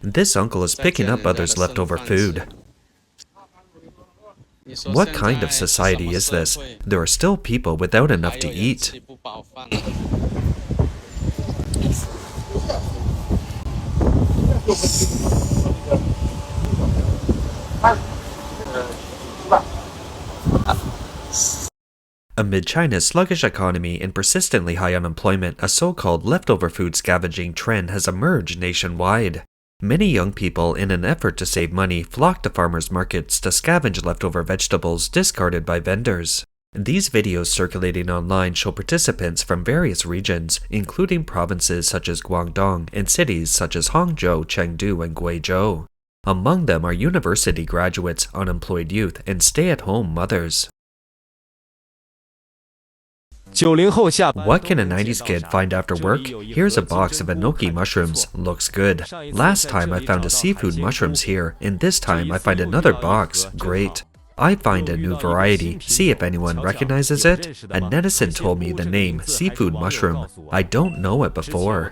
This uncle is picking up others' leftover food. What kind of society is this? There are still people without enough to eat. Amid China's sluggish economy and persistently high unemployment, a so-called leftover food scavenging trend has emerged nationwide. Many young people, in an effort to save money, flock to farmers' markets to scavenge leftover vegetables discarded by vendors. These videos circulating online show participants from various regions, including provinces such as Guangdong and cities such as Hangzhou, Chengdu, and Guizhou. Among them are university graduates, unemployed youth, and stay-at-home mothers. What can a 90s kid find after work? Here's a box of enoki mushrooms. Looks good. Last time I found a seafood mushrooms here, and this time I find another box. Great. I find a new variety. See if anyone recognizes it. A netizen told me the name seafood mushroom. I don't know it before.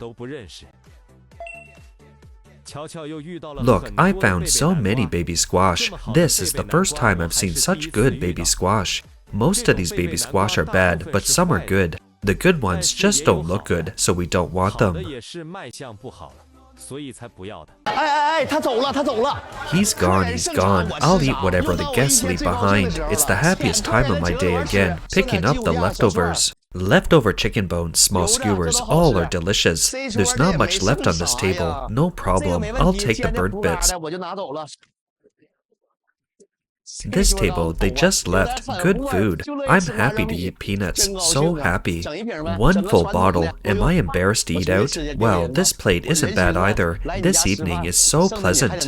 Look, I found so many baby squash. This is the first time I've seen such good baby squash. Most of these baby squash are bad, but some are good. The good ones just don't look good, so we don't want them. He's gone. I'll eat whatever the guests leave behind. It's the happiest time of my day again, picking up the leftovers. Leftover chicken bones, small skewers, all are delicious. There's not much left on this table. No problem. I'll take the burnt bits. This table, they just left. Good food. I'm happy to eat peanuts. So happy. One full bottle. Am I embarrassed to eat out? Well, this plate isn't bad either. This evening is so pleasant.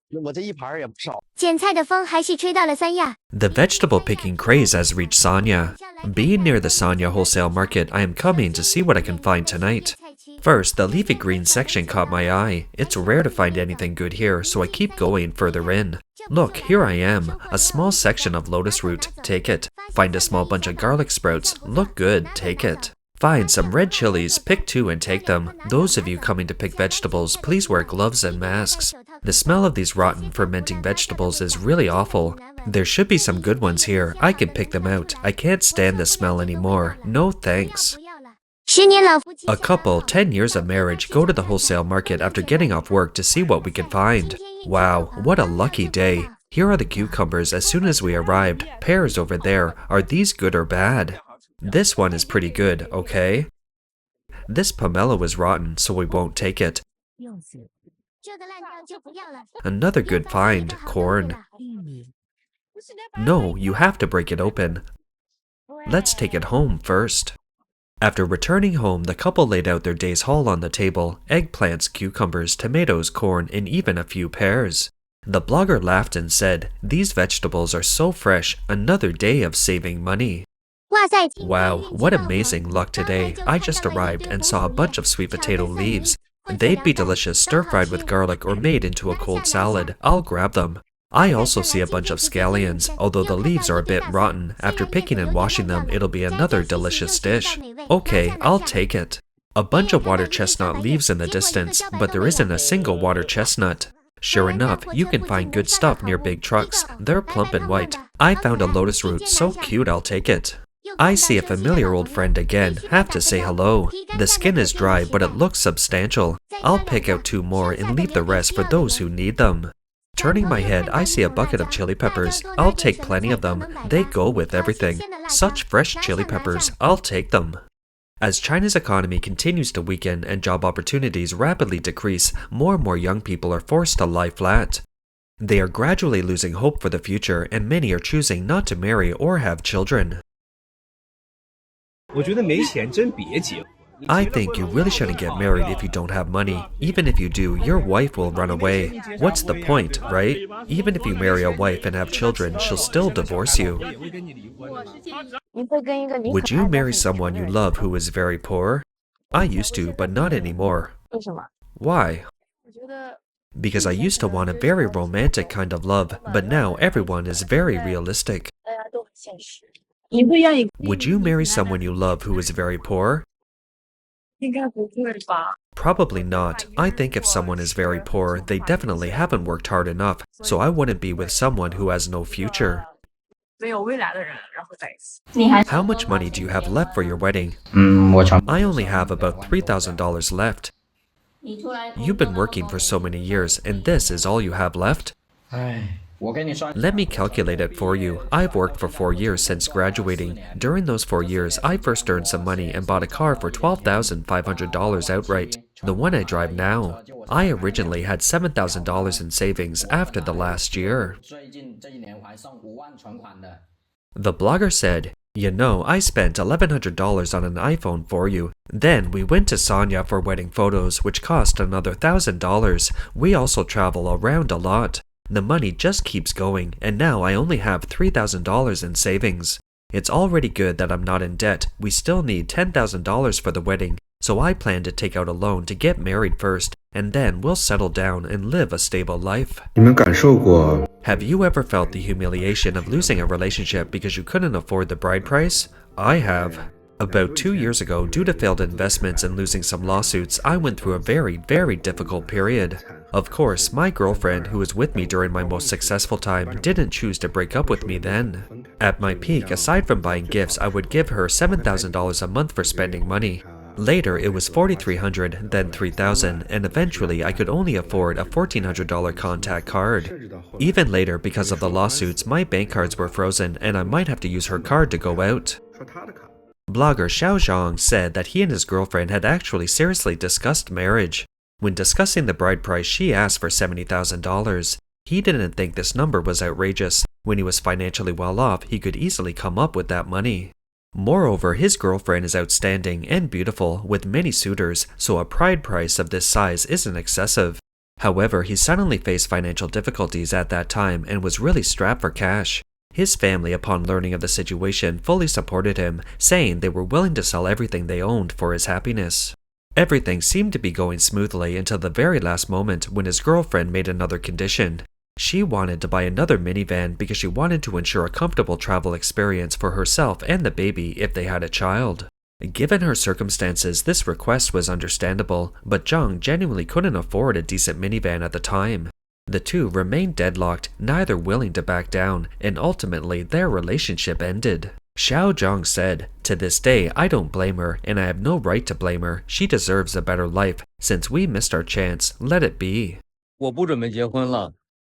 The vegetable picking craze has reached Sanya. Being near the Sanya wholesale market, I am coming to see what I can find tonight. First, the leafy green section caught my eye. It's rare to find anything good here, so I keep going further in. Look, here I am. A small section of lotus root. Take it. Find a small bunch of garlic sprouts. Look good. Take it. Find some red chilies. Pick 2 and take them. Those of you coming to pick vegetables, please wear gloves and masks. The smell of these rotten, fermenting vegetables is really awful. There should be some good ones here. I can pick them out. I can't stand the smell anymore. No thanks. A couple, 10 years of marriage, go to the wholesale market after getting off work to see what we can find. Wow, what a lucky day. Here are the cucumbers as soon as we arrived. Pears over there. Are these good or bad? This one is pretty good, okay? This pomelo is rotten, so we won't take it. Another good find, corn. No, you have to break it open. Let's take it home first. After returning home, the couple laid out their day's haul on the table: eggplants, cucumbers, tomatoes, corn, and even a few pears. The blogger laughed and said, "These vegetables are so fresh, another day of saving money." Wow, what amazing luck today. I just arrived and saw a bunch of sweet potato leaves. They'd be delicious stir-fried with garlic or made into a cold salad. I'll grab them. I also see a bunch of scallions, although the leaves are a bit rotten. After picking and washing them, it'll be another delicious dish. Okay, I'll take it. A bunch of water chestnut leaves in the distance, but there isn't a single water chestnut. Sure enough, you can find good stuff near big trucks. They're plump and white. I found a lotus root, so cute I'll take it. I see a familiar old friend again. Have to say hello. The skin is dry, but it looks substantial. I'll pick out 2 more and leave the rest for those who need them. Turning my head, I see a bucket of chili peppers. I'll take plenty of them. They go with everything. Such fresh chili peppers. I'll take them. As China's economy continues to weaken and job opportunities rapidly decrease, more and more young people are forced to lie flat. They are gradually losing hope for the future, and many are choosing not to marry or have children. I think you really shouldn't get married if you don't have money. Even if you do, your wife will run away. What's the point, right? Even if you marry a wife and have children, she'll still divorce you. Would you marry someone you love who is very poor? I used to, but not anymore. Why? Because I used to want a very romantic kind of love, but now everyone is very realistic. Would you marry someone you love who is very poor? Probably not. I think if someone is very poor, they definitely haven't worked hard enough, so I wouldn't be with someone who has no future. How much money do you have left for your wedding? I only have about $3,000 left. You've been working for so many years, and this is all you have left? Let me calculate it for you. I've worked for 4 years since graduating. During those 4 years, I first earned some money and bought a car for $12,500 outright, the one I drive now. I originally had $7,000 in savings after the last year. The blogger said, "You know, I spent $1,100 on an iPhone for you. Then we went to Sanya for wedding photos, which cost another $1,000. We also travel around a lot. The money just keeps going, and now I only have $3,000 in savings. It's already good that I'm not in debt. We still need $10,000 for the wedding, so I plan to take out a loan to get married first, and then we'll settle down and live a stable life." Have you ever felt the humiliation of losing a relationship because you couldn't afford the bride price? I have. About 2 years ago, due to failed investments and losing some lawsuits, I went through a very difficult period. Of course, my girlfriend, who was with me during my most successful time, didn't choose to break up with me then. At my peak, aside from buying gifts, I would give her $7,000 a month for spending money. Later, it was $4,300, then $3,000, and eventually I could only afford a $1,400 contact card. Even later, because of the lawsuits, my bank cards were frozen and I might have to use her card to go out. Blogger Xiao Zhang said that he and his girlfriend had actually seriously discussed marriage. When discussing the bride price, she asked for $70,000. He didn't think this number was outrageous. When he was financially well off, he could easily come up with that money. Moreover, his girlfriend is outstanding and beautiful, with many suitors, so a bride price of this size isn't excessive. However, he suddenly faced financial difficulties at that time and was really strapped for cash. His family, upon learning of the situation, fully supported him, saying they were willing to sell everything they owned for his happiness. Everything seemed to be going smoothly until the very last moment when his girlfriend made another condition. She wanted to buy another minivan because she wanted to ensure a comfortable travel experience for herself and the baby if they had a child. Given her circumstances, this request was understandable, but Zhang genuinely couldn't afford a decent minivan at the time. The two remained deadlocked, neither willing to back down, and ultimately their relationship ended. Xiao Zhang said, "To this day, I don't blame her, and I have no right to blame her. She deserves a better life. Since we missed our chance, let it be."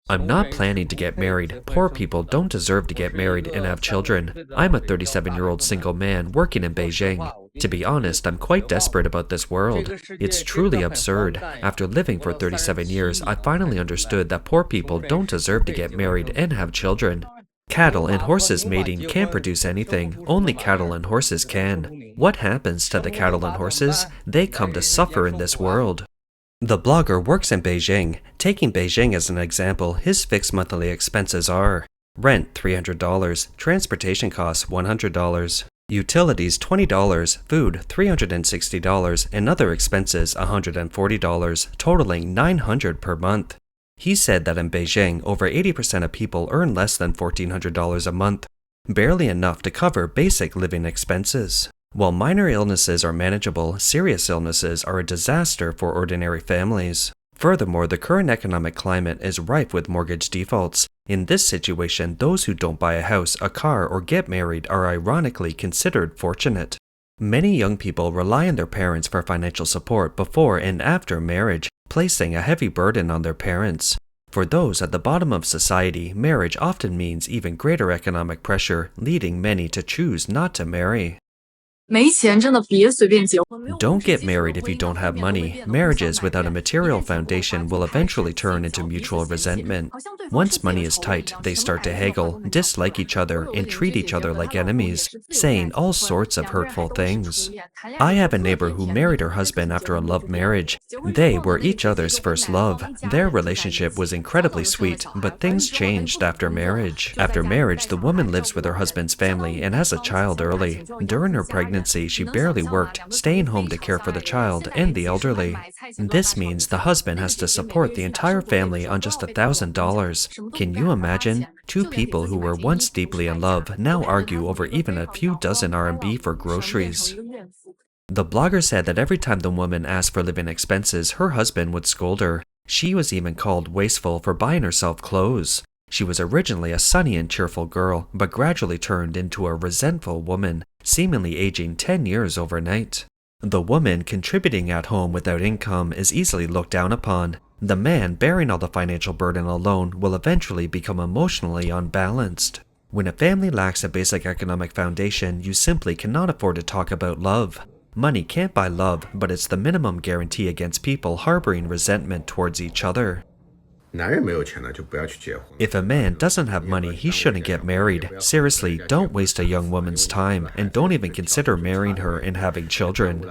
I'm not planning to get married. Poor people don't deserve to get married and have children. I'm a 37-year-old single man working in Beijing. To be honest, I'm quite desperate about this world. It's truly absurd. After living for 37 years, I finally understood that poor people don't deserve to get married and have children. Cattle and horses mating can't produce anything. Only cattle and horses can. What happens to the cattle and horses? They come to suffer in this world. The blogger works in Beijing. Taking Beijing as an example, his fixed monthly expenses are rent $300, transportation costs $100, utilities $20, food $360, and other expenses $140, totaling $900 per month. He said that in Beijing, over 80% of people earn less than $1,400 a month, barely enough to cover basic living expenses. While minor illnesses are manageable, serious illnesses are a disaster for ordinary families. Furthermore, the current economic climate is rife with mortgage defaults. In this situation, those who don't buy a house, a car, or get married are ironically considered fortunate. Many young people rely on their parents for financial support before and after marriage, placing a heavy burden on their parents. For those at the bottom of society, marriage often means even greater economic pressure, leading many to choose not to marry. Don't get married if you don't have money. Marriages without a material foundation will eventually turn into mutual resentment. Once money is tight, they start to haggle, dislike each other, and treat each other like enemies, saying all sorts of hurtful things. I have a neighbor who married her husband after a love marriage. They were each other's first love. Their relationship was incredibly sweet, but things changed after marriage. After marriage, the woman lives with her husband's family and has a child early. During her pregnancy, she barely worked, staying home to care for the child and the elderly. This means the husband has to support the entire family on just $1,000. Can you imagine? Two people who were once deeply in love now argue over even a few dozen RMB for groceries. The blogger said that every time the woman asked for living expenses, her husband would scold her. She was even called wasteful for buying herself clothes. She was originally a sunny and cheerful girl, but gradually turned into a resentful woman, seemingly aging 10 years overnight. The woman contributing at home without income is easily looked down upon. The man bearing all the financial burden alone will eventually become emotionally unbalanced. When a family lacks a basic economic foundation, you simply cannot afford to talk about love. Money can't buy love, but it's the minimum guarantee against people harboring resentment towards each other. If a man doesn't have money, he shouldn't get married. Seriously, don't waste a young woman's time, and don't even consider marrying her and having children.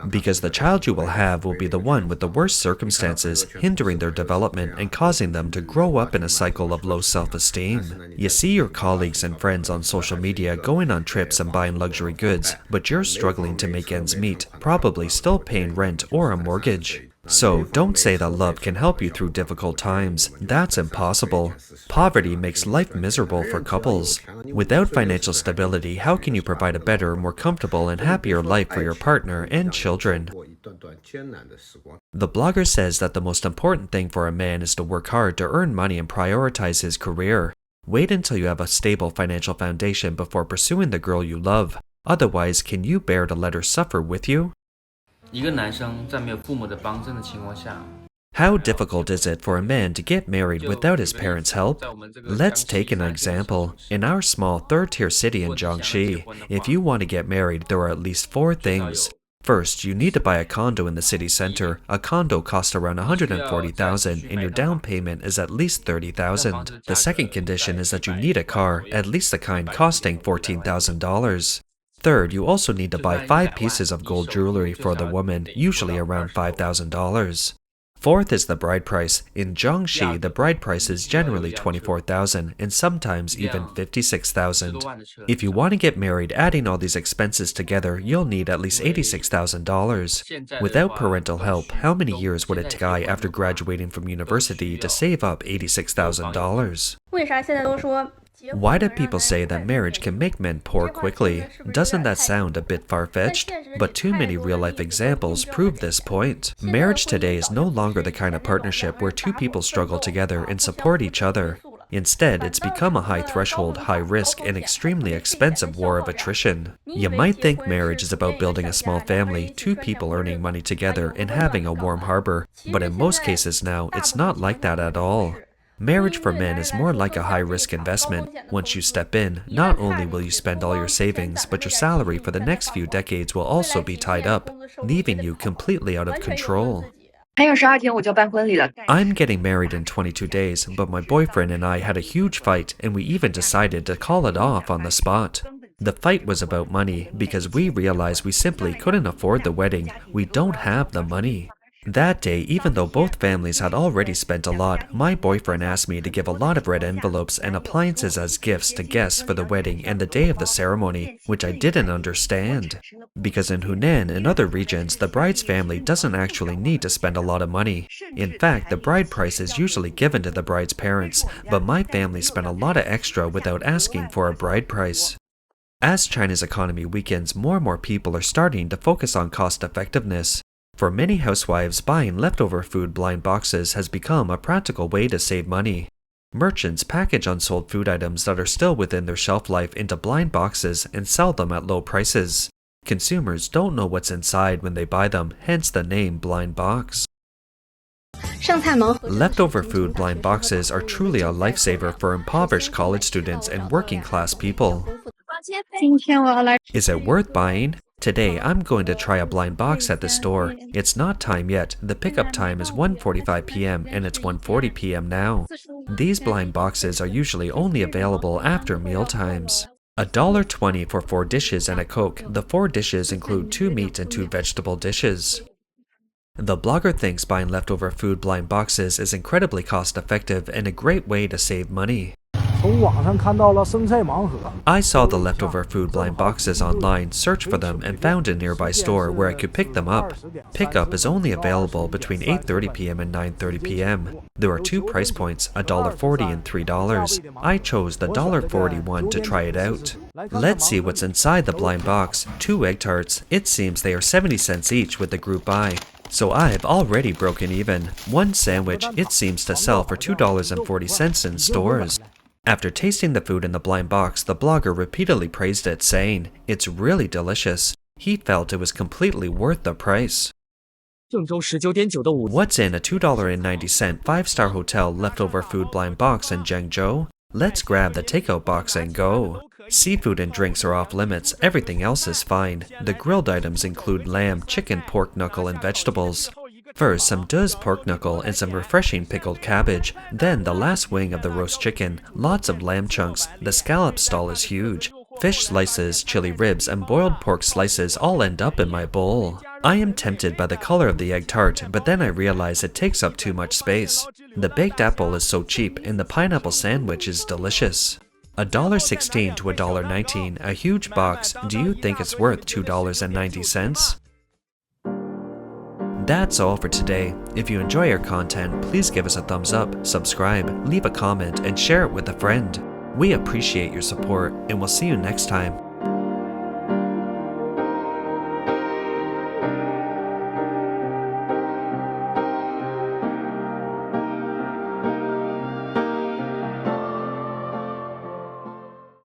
Because the child you will have will be the one with the worst circumstances, hindering their development and causing them to grow up in a cycle of low self-esteem. You see your colleagues and friends on social media going on trips and buying luxury goods, but you're struggling to make ends meet, probably still paying rent or a mortgage. So don't say that love can help you through difficult times. That's impossible. Poverty makes life miserable for couples. Without financial stability, how can you provide a better, more comfortable, and happier life for your partner and children? The blogger says that the most important thing for a man is to work hard to earn money and prioritize his career. Wait until you have a stable financial foundation before pursuing the girl you love. Otherwise, can you bear to let her suffer with you? How difficult is it for a man to get married without his parents' help? Let's take an example. In our small third-tier city in Jiangxi, if you want to get married, there are at least 4 things. First, you need to buy a condo in the city center. A condo costs around 140,000 and your down payment is at least 30,000. The second condition is that you need a car, at least the kind costing $14,000. Third, you also need to buy 5 pieces of gold jewelry for the woman, usually around $5,000. Fourth is the bride price. In Jiangxi, the bride price is generally $24,000 and sometimes even $56,000. If you want to get married, adding all these expenses together, you'll need at least $86,000. Without parental help, how many years would it take a guy after graduating from university to save up $86,000? Why do people say that marriage can make men poor quickly? Doesn't that sound a bit far-fetched? But too many real-life examples prove this point. Marriage today is no longer the kind of partnership where 2 people struggle together and support each other. Instead, it's become a high-threshold, high-risk, and extremely expensive war of attrition. You might think marriage is about building a small family, 2 people earning money together, and having a warm harbor, but in most cases now, it's not like that at all. Marriage for men is more like a high-risk investment. Once you step in, not only will you spend all your savings, but your salary for the next few decades will also be tied up, leaving you completely out of control. I'm getting married in 22 days, but my boyfriend and I had a huge fight, and we even decided to call it off on the spot. The fight was about money, because we realized we simply couldn't afford the wedding. We don't have the money. That day, even though both families had already spent a lot, my boyfriend asked me to give a lot of red envelopes and appliances as gifts to guests for the wedding and the day of the ceremony, which I didn't understand. Because in Hunan and other regions, the bride's family doesn't actually need to spend a lot of money. In fact, the bride price is usually given to the bride's parents, but my family spent a lot of extra without asking for a bride price. As China's economy weakens, more and more people are starting to focus on cost effectiveness. For many housewives, buying leftover food blind boxes has become a practical way to save money. Merchants package unsold food items that are still within their shelf life into blind boxes and sell them at low prices. Consumers don't know what's inside when they buy them, hence the name blind box. Leftover food blind boxes are truly a lifesaver for impoverished college students and working-class people. Is it worth buying? Today, I'm going to try a blind box at the store. It's not time yet. The pickup time is 1:45 p.m. and it's 1:40 p.m. now. These blind boxes are usually only available after meal times. $1.20 for 4 dishes and a Coke. The 4 dishes include 2 meat and 2 vegetable dishes. The blogger thinks buying leftover food blind boxes is incredibly cost-effective and a great way to save money. 从网上看到了生菜盲盒。 I saw the leftover food blind boxes online, searched for them, and found a nearby store where I could pick them up. Pickup is only available between 8:30 p.m. and 9:30 p.m. There are two price points, $1.40 and $3. I chose the $1.40 one to try it out. Let's see what's inside the blind box. 2 egg tarts. It seems they are 70 cents each with the group buy. So I've already broken even. One sandwich, it seems to sell for $2.40 in stores. After tasting the food in the blind box, the blogger repeatedly praised it, saying, "It's really delicious." He felt it was completely worth the price. What's in a $2.90 5-star hotel leftover food blind box in Chengdu? Let's grab the takeout box and go. Seafood and drinks are off limits, everything else is fine. The grilled items include lamb, chicken, pork knuckle, and vegetables. First, some does pork knuckle and some refreshing pickled cabbage. Then the last wing of the roast chicken, lots of lamb chunks. The scallop stall is huge. Fish slices, chili ribs, and boiled pork slices all end up in my bowl. I am tempted by the color of the egg tart, but then I realize it takes up too much space. The baked apple is so cheap, and the pineapple sandwich is delicious. $1.16 to $1.19, a huge box. Do you think it's worth $2.90? That's all for today. If you enjoy our content, please give us a thumbs up, subscribe, leave a comment, and share it with a friend. We appreciate your support, and we'll see you next time.